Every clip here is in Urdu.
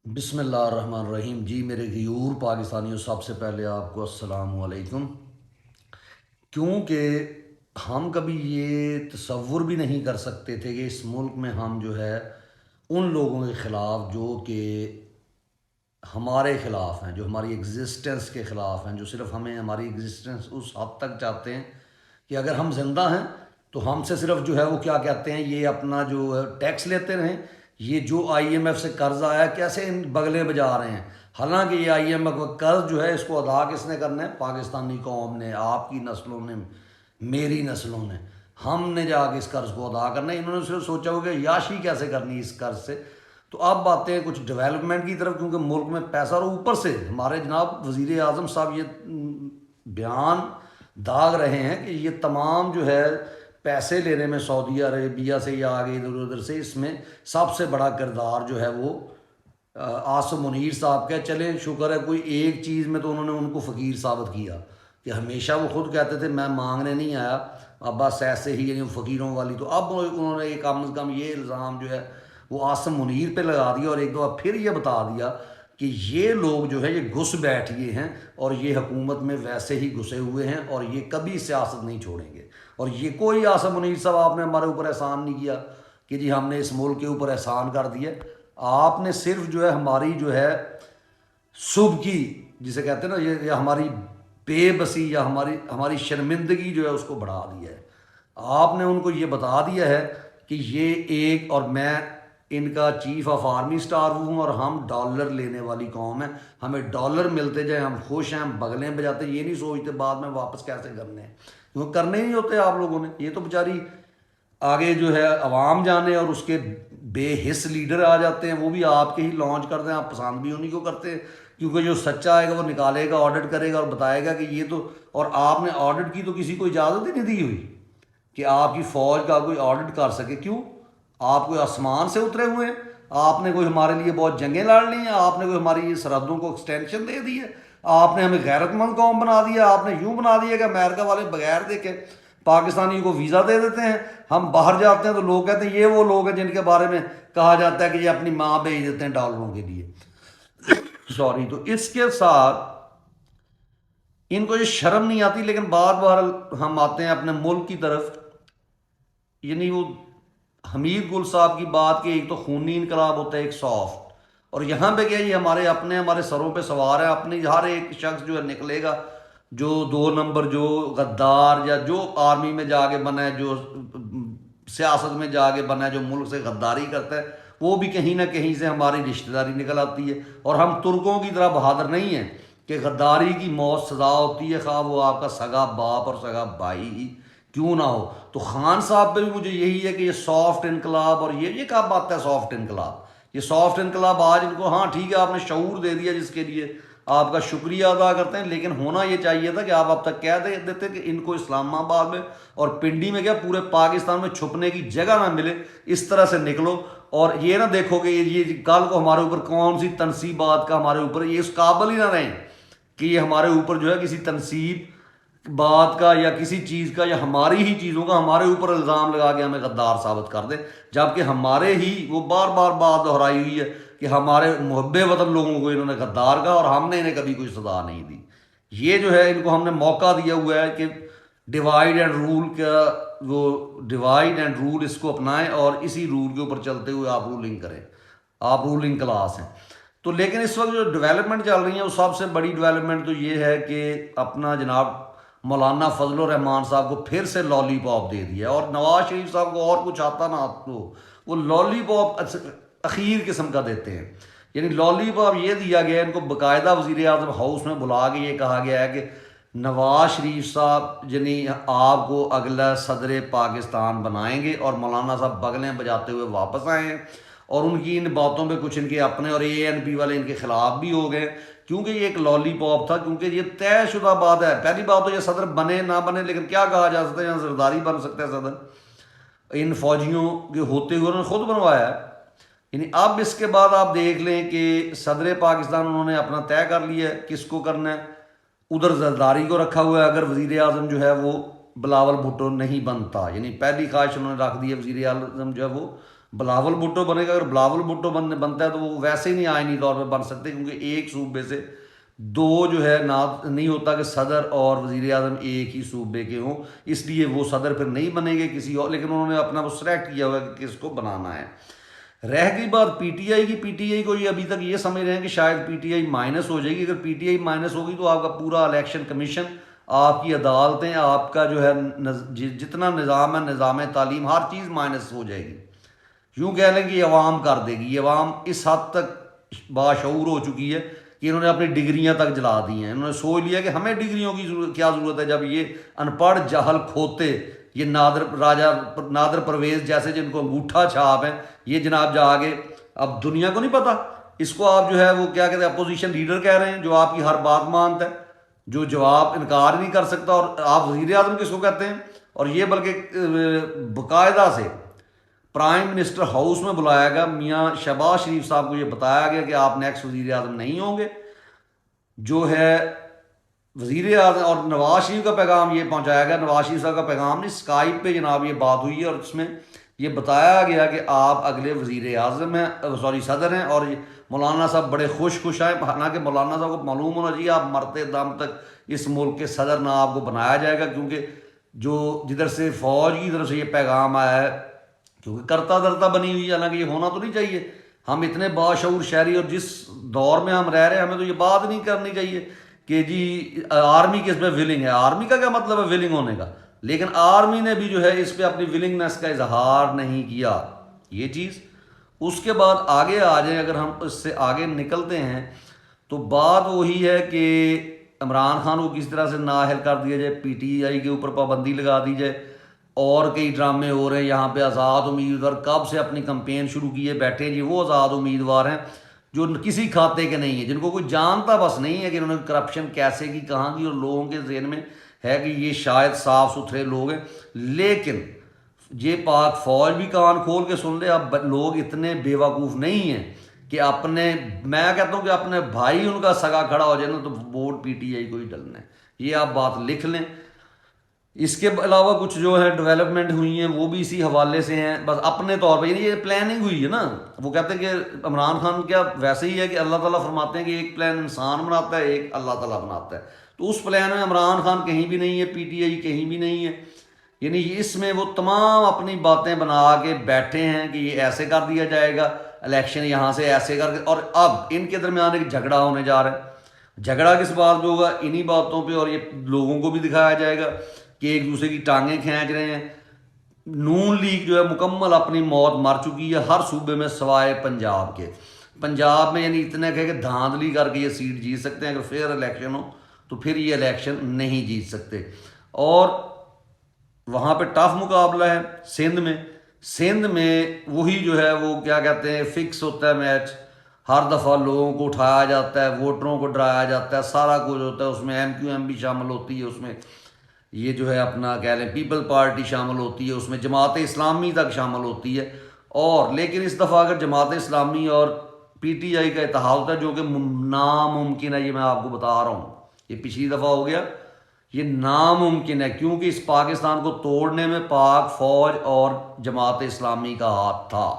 بسم اللہ الرحمن الرحیم۔ جی میرے غیور پاکستانیوں، سب سے پہلے آپ کو السلام علیکم۔ کیونکہ ہم کبھی یہ تصور بھی نہیں کر سکتے تھے کہ اس ملک میں ہم جو ہے ان لوگوں کے خلاف جو کہ ہمارے خلاف ہیں، جو ہماری ایگزسٹنس کے خلاف ہیں، جو صرف ہمیں ہماری ایگزسٹنس اس حد تک چاہتے ہیں کہ اگر ہم زندہ ہیں تو ہم سے صرف جو ہے وہ کیا کہتے ہیں، یہ اپنا جو ٹیکس لیتے رہیں، یہ جو آئی ایم ایف سے قرض آیا کیسے ان بغلیں بجا رہے ہیں۔ حالانکہ یہ آئی ایم ایف کا قرض جو ہے اس کو ادا کس نے کرنا ہے؟ پاکستانی قوم نے، آپ کی نسلوں نے، میری نسلوں نے۔ ہم نے جا کے اس قرض کو ادا کرنا ہے۔ انہوں نے صرف سوچا ہوگا کہ یاشی کیسے کرنی ہے اس قرض سے۔ تو اب آتے ہیں کچھ ڈیولپمنٹ کی طرف، کیونکہ ملک میں پیسہ، اور اوپر سے ہمارے جناب وزیر اعظم صاحب یہ بیان داغ رہے ہیں کہ یہ تمام جو ہے پیسے لینے میں سعودی عربیہ سے یا آگے ادھر ادھر سے، اس میں سب سے بڑا کردار جو ہے وہ آصف منیر صاحب کا۔ چلیں شکر ہے کوئی ایک چیز میں تو انہوں نے ان کو فقیر ثابت کیا، کہ ہمیشہ وہ خود کہتے تھے میں مانگنے نہیں آیا، اب بس ایسے ہی یعنی فقیروں والی۔ تو اب انہوں نے کم از کم یہ الزام جو ہے وہ آصف منیر پہ لگا دیا، اور ایک دو پھر یہ بتا دیا کہ یہ لوگ جو ہے یہ گھس بیٹھ گئے ہیں، اور یہ حکومت میں ویسے ہی گھسے ہوئے ہیں، اور یہ کبھی سیاست نہیں چھوڑیں گے۔ اور یہ کوئی آصف منیر صاحب آپ نے ہمارے اوپر احسان نہیں کیا کہ جی ہم نے اس ملک کے اوپر احسان کر دیا۔ آپ نے صرف جو ہے ہماری جو ہے صبح کی، جسے کہتے ہیں نا، یہ ہماری بے بسی یا ہماری شرمندگی جو ہے اس کو بڑھا دیا ہے۔ آپ نے ان کو یہ بتا دیا ہے کہ یہ ایک، اور میں ان کا چیف آف آرمی اسٹاف ہوں، اور ہم ڈالر لینے والی قوم ہیں، ہمیں ڈالر ملتے جائیں، ہم خوش ہیں، ہم بغلیں بجاتے، یہ نہیں سوچتے بعد میں واپس کیسے کرنے ہیں، کیونکہ کرنے نہیں ہوتے آپ لوگوں نے۔ یہ تو بیچاری آگے جو ہے عوام جانے، اور اس کے بے حس لیڈر آ جاتے ہیں، وہ بھی آپ کے ہی لانچ کرتے ہیں، آپ پسند بھی انہیں کو کرتے ہیں، کیونکہ جو سچا آئے گا وہ نکالے گا، آڈٹ کرے گا اور بتائے گا کہ یہ تو، اور آپ نے آڈٹ کی تو کسی کو اجازت ہی نہیں دی ہوئی کہ آپ کی فوج کا کوئی آڈٹ کر سکے۔ کیوں؟ آپ کوئی آسمان سے اترے ہوئے ہیں؟ آپ نے کوئی ہمارے لیے بہت جنگیں لڑ لی ہیں؟ آپ نے کوئی ہماری سرحدوں کو ایکسٹینشن دے دی ہے؟ آپ نے ہمیں غیرت مند قوم بنا دیا؟ آپ نے یوں بنا دیا کہ امریکہ والے بغیر دیکھے پاکستانی کو ویزا دے دیتے ہیں، ہم باہر جاتے ہیں تو لوگ کہتے ہیں یہ وہ لوگ ہیں جن کے بارے میں کہا جاتا ہے کہ یہ اپنی ماں بھیج دیتے ہیں ڈالروں کے لیے۔ سوری۔ تو اس کے ساتھ ان کو یہ شرم نہیں آتی، لیکن بار بار ہم آتے ہیں اپنے ملک کی طرف، یعنی وہ حمید گل صاحب کی بات کہ ایک تو خونی انقلاب ہوتا ہے، ایک سافٹ، اور یہاں پہ کیا، یہ ہمارے سروں پہ سوار ہے، اپنی ہر ایک شخص جو ہے نکلے گا، جو 2 نمبر، جو غدار، یا جو آرمی میں جا کے بنا ہے، جو سیاست میں جا کے بنا ہے، جو ملک سے غداری کرتا ہے، وہ بھی کہیں نہ کہیں سے ہماری رشتہ داری نکل آتی ہے۔ اور ہم ترکوں کی طرح بہادر نہیں ہیں کہ غداری کی موت سزا ہوتی ہے، خواہ وہ آپ کا سگا باپ اور سگا بھائی ہی کیوں نہ ہو۔ تو خان صاحب پہ بھی مجھے یہی ہے کہ یہ سافٹ انقلاب، اور یہ کب آتا ہے سافٹ انقلاب؟ یہ سافٹ انقلاب آج ان کو، ہاں ٹھیک ہے آپ نے شعور دے دیا جس کے لیے آپ کا شکریہ ادا کرتے ہیں، لیکن ہونا یہ چاہیے تھا کہ آپ اب تک کہہ دیتے کہ ان کو اسلام آباد میں اور پنڈی میں، کیا پورے پاکستان میں چھپنے کی جگہ نہ ملے، اس طرح سے نکلو، اور یہ نہ دیکھو کہ یہ کل کو ہمارے اوپر کون سی تنصیبات کا ہمارے اوپر، یہ اس قابل ہی نہ رہیں کہ یہ ہمارے اوپر جو ہے کسی تنصیب بات کا یا کسی چیز کا یا ہماری ہی چیزوں کا ہمارے اوپر الزام لگا کے ہمیں غدار ثابت کر دیں، جبکہ ہمارے ہی وہ بار بار بات دہرائی ہوئی ہے کہ ہمارے محب وطن لوگوں کو انہوں نے غدار کہا، اور ہم نے انہیں کبھی کوئی سزا نہیں دی۔ یہ جو ہے ان کو ہم نے موقع دیا ہوا ہے کہ ڈیوائڈ اینڈ رول کا، وہ ڈیوائڈ اینڈ رول اس کو اپنائیں، اور اسی رول کے اوپر چلتے ہوئے آپ رولنگ کریں، آپ رولنگ کلاس ہیں۔ تو لیکن اس وقت جو ڈیولپمنٹ چل رہی ہے، وہ سب سے بڑی ڈیولپمنٹ تو یہ ہے کہ اپنا جناب مولانا فضل الرحمان صاحب کو پھر سے لالی پاپ دے دیا، اور نواز شریف صاحب کو اور کچھ آتا نہ تو وہ لالی پاپ اخیر قسم کا دیتے ہیں۔ یعنی لالی پاپ یہ دیا گیا ہے ان کو، باقاعدہ وزیر اعظم ہاؤس میں بلا کے یہ کہا گیا ہے کہ نواز شریف صاحب یعنی آپ کو اگلا صدر پاکستان بنائیں گے، اور مولانا صاحب بغلیں بجاتے ہوئے واپس آئے ہیں، اور ان کی ان باتوں پہ کچھ ان کے اپنے اور اے این پی والے ان کے خلاف بھی ہو گئے، کیونکہ یہ ایک لالی پاپ تھا، کیونکہ یہ طے شدہ بات ہے۔ پہلی بات تو یہ صدر بنے نہ بنے، لیکن کیا کہا جا سکتا ہے، یہاں زرداری بن سکتا ہے صدر، ان فوجیوں کے ہوتے ہوئے انہوں نے خود بنوایا ہے۔ یعنی اب اس کے بعد آپ دیکھ لیں کہ صدر پاکستان انہوں نے اپنا طے کر لیا ہے کس کو کرنا ہے، ادھر زرداری کو رکھا ہوا ہے، اگر وزیر اعظم جو ہے وہ بلاول بھٹو نہیں بنتا، یعنی پہلی خواہش انہوں نے رکھ دی ہے وزیر اعظم جو ہے وہ بلاول بھٹو بنے گا، اگر بلاول بھٹو بنتا ہے تو وہ ویسے ہی نہیں آئینی طور پہ بن سکتے، کیونکہ ایک صوبے سے دو جو ہے نہیں ہوتا کہ صدر اور وزیر اعظم ایک ہی صوبے کے ہوں، اس لیے وہ صدر پھر نہیں بنیں گے کسی اور، لیکن انہوں نے اپنا وہ سلیکٹ کیا ہوا کہ کس کو بنانا ہے۔ رہ گئی بات پی ٹی آئی کی، پی ٹی آئی کو یہ ابھی تک یہ سمجھ رہے ہیں کہ شاید پی ٹی آئی مائنس ہو جائے گی۔ اگر پی ٹی آئی مائنس ہوگی تو آپ کا پورا الیکشن کمیشن، آپ کی عدالتیں، آپ کا جو ہے جتنا نظام ہے، نظام تعلیم، ہر چیز مائنس ہو جائے گی۔ یوں کہہ لیں کہ یہ عوام کر دے گی۔ یہ عوام اس حد تک باشعور ہو چکی ہے کہ انہوں نے اپنی ڈگریاں تک جلا دی ہیں۔ انہوں نے سوچ لیا کہ ہمیں ڈگریوں کی کیا ضرورت ہے، جب یہ ان پڑھ جہل کھوتے، یہ نادر پرویز جیسے جن کو انگوٹھا چھاپ ہیں، یہ جناب جا کے اب دنیا کو نہیں پتہ، اس کو آپ جو ہے وہ کیا کہتے ہیں اپوزیشن لیڈر کہہ رہے ہیں، جو آپ کی ہر بات مانتا ہے، جو جواب انکار نہیں کر سکتا، اور آپ وزیر اعظم کس کو کہتے ہیں؟ اور یہ بلکہ باقاعدہ سے پرائم منسٹر ہاؤس میں بلایا گیا، میاں شہباز شریف صاحب کو یہ بتایا گیا کہ آپ نیکسٹ وزیر اعظم نہیں ہوں گے، جو ہے وزیر اعظم، اور نواز شریف کا پیغام یہ پہنچایا گیا، نواز شریف صاحب کا پیغام نہیں، اسکائپ پہ جناب یہ بات ہوئی ہے، اور اس میں یہ بتایا گیا کہ آپ اگلے وزیر اعظم ہیں، صدر ہیں، اور مولانا صاحب بڑے خوش ہیں، حالانکہ مولانا صاحب کو معلوم ہونا چاہیے آپ مرتے دم تک اس ملک کے صدر نہ آپ کو بنایا جائے گا، کیونکہ جو جدھر سے فوج کی طرف سے یہ پیغام آیا ہے، کیونکہ کرتا درتا بنی ہوئی ہے، حالانکہ یہ ہونا تو نہیں چاہیے۔ ہم اتنے باشعور شہری، اور جس دور میں ہم رہ رہے ہیں، ہمیں تو یہ بات نہیں کرنی چاہیے کہ جی آرمی کس پہ ولنگ ہے۔ آرمی کا کیا مطلب ہے ولنگ ہونے کا؟ لیکن آرمی نے بھی جو ہے اس پہ اپنی ولنگنس کا اظہار نہیں کیا، یہ چیز۔ اس کے بعد آگے آ جائیں، اگر ہم اس سے آگے نکلتے ہیں تو بات وہی ہے کہ عمران خان کو کس طرح سے نااہل کر دیا جائے، پی ٹی آئی کے اوپر پابندی لگا دی جائے، اور کئی ڈرامے ہو رہے ہیں یہاں پہ۔ آزاد امیدوار کب سے اپنی کمپین شروع کیے بیٹھے ہیں جی، وہ آزاد امیدوار ہیں جو کسی کھاتے کے نہیں ہیں، جن کو کوئی جانتا بس نہیں ہے کہ انہوں نے کرپشن کیسے کی، کہاں کی، اور لوگوں کے ذہن میں ہے کہ یہ شاید صاف ستھرے لوگ ہیں۔ لیکن یہ پاک فوج بھی کان کھول کے سن لے، اب لوگ اتنے بے وقوف نہیں ہیں کہ اپنے، میں کہتا ہوں کہ اپنے بھائی ان کا سگا کھڑا ہو جائے نا تو ووٹ پی ٹی آئی کو ہی ڈلنا ہے، یہ آپ بات لکھ لیں۔ اس کے علاوہ کچھ جو ہے ڈیولپمنٹ ہوئی ہیں وہ بھی اسی حوالے سے ہیں، بس اپنے طور پہ، یعنی یہ پلاننگ ہوئی ہے نا۔ وہ کہتے ہیں کہ عمران خان کیا ویسے ہی ہے کہ اللہ تعالیٰ فرماتے ہیں کہ ایک پلان انسان بناتا ہے، ایک اللہ تعالیٰ بناتا ہے، تو اس پلان میں عمران خان کہیں بھی نہیں ہے، پی ٹی آئی کہیں بھی نہیں ہے، یعنی اس میں وہ تمام اپنی باتیں بنا کے بیٹھے ہیں کہ یہ ایسے کر دیا جائے گا، الیکشن یہاں سے ایسے کر کے، اور اب ان کے درمیان ایک جھگڑا ہونے جا رہا ہے۔ جھگڑا کس بات پہ ہوگا؟ انہی باتوں پہ، اور یہ لوگوں کو بھی دکھایا جائے گا کہ ایک دوسرے کی ٹانگیں کھینچ رہے ہیں۔ نون لیگ جو ہے مکمل اپنی موت مر چکی ہے ہر صوبے میں سوائے پنجاب کے۔ پنجاب میں یعنی اتنا کہ دھاندلی کر کے یہ سیٹ جیت سکتے ہیں، اگر فیئر الیکشن ہو تو پھر یہ الیکشن نہیں جیت سکتے۔ اور وہاں پہ ٹف مقابلہ ہے سندھ میں وہی جو ہے وہ کیا کہتے ہیں فکس ہوتا ہے میچ، ہر دفعہ لوگوں کو اٹھایا جاتا ہے، ووٹروں کو ڈرایا جاتا ہے، سارا کچھ ہوتا ہے، اس میں ایم کیو ایم بھی شامل ہوتی ہے، اس میں یہ جو ہے اپنا کہہ لیں پیپل پارٹی شامل ہوتی ہے، اس میں جماعت اسلامی تک شامل ہوتی ہے، اور لیکن اس دفعہ اگر جماعت اسلامی اور پی ٹی آئی کا اتحاد ہوتا ہے، جو کہ ناممکن ہے، یہ میں آپ کو بتا رہا ہوں، یہ پچھلی دفعہ ہو گیا، یہ ناممکن ہے، کیونکہ اس پاکستان کو توڑنے میں پاک فوج اور جماعت اسلامی کا ہاتھ تھا،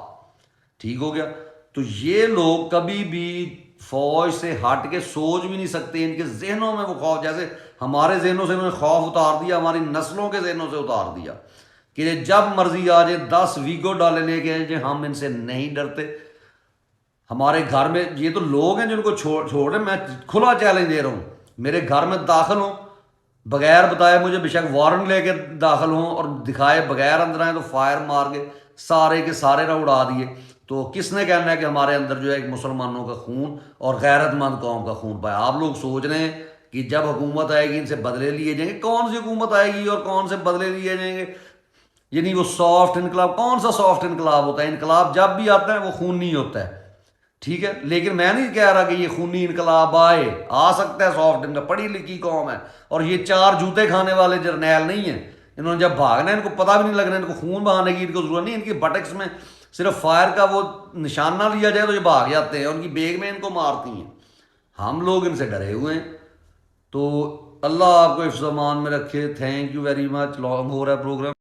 ٹھیک ہو گیا۔ تو یہ لوگ کبھی بھی فوج سے ہٹ کے سوچ بھی نہیں سکتے، ان کے ذہنوں میں وہ خوف، جیسے ہمارے ذہنوں سے انہوں نے خوف اتار دیا، ہماری نسلوں کے ذہنوں سے اتار دیا کہ جب مرضی آ جائے 10 ویگو ڈالے لے کے جائے، ہم ان سے نہیں ڈرتے۔ ہمارے گھر میں یہ تو لوگ ہیں جن کو چھوڑ رہے، میں کھلا چیلنج دے رہا ہوں، میرے گھر میں داخل ہوں بغیر بتائے، مجھے بے شک وارنٹ لے کے داخل ہوں اور دکھائے بغیر اندر آئیں تو فائر مار کے سارے کے سارے نہ اڑا دیے، تو کس نے کہنا ہے کہ ہمارے اندر جو ہے ایک مسلمانوں کا خون اور غیرت مند قوم کا خون پایا؟ آپ لوگ سوچ رہے ہیں کہ جب حکومت آئے گی ان سے بدلے لیے جائیں گے، کون سی حکومت آئے گی اور کون سے بدلے لیے جائیں گے؟ یعنی وہ سافٹ انقلاب، کون سا سافٹ انقلاب ہوتا ہے؟ انقلاب جب بھی آتا ہے وہ خونی ہوتا ہے، ٹھیک ہے، لیکن میں نہیں کہہ رہا کہ یہ خونی انقلاب آ سکتا ہے سافٹ انقلاب، پڑھی لکھی قوم ہے، اور یہ 4 جوتے کھانے والے جرنیل نہیں ہیں، انہوں نے جب بھاگنا ہے ان کو پتہ بھی نہیں لگنا، ان کو خون بہانے کی ان کو ضرورت نہیں، ان کی بٹکس میں صرف فائر کا وہ نشان نہ لیا جائے تو یہ بھاگ جاتے ہیں، ان کی بیگ میں ان کو مارتی ہیں۔ ہم لوگ ان سے ڈرے ہوئے ہیں، تو اللہ آپ کو حفظ و امان میں رکھے۔ Thank you very much, long ہو رہا ہے پروگرام۔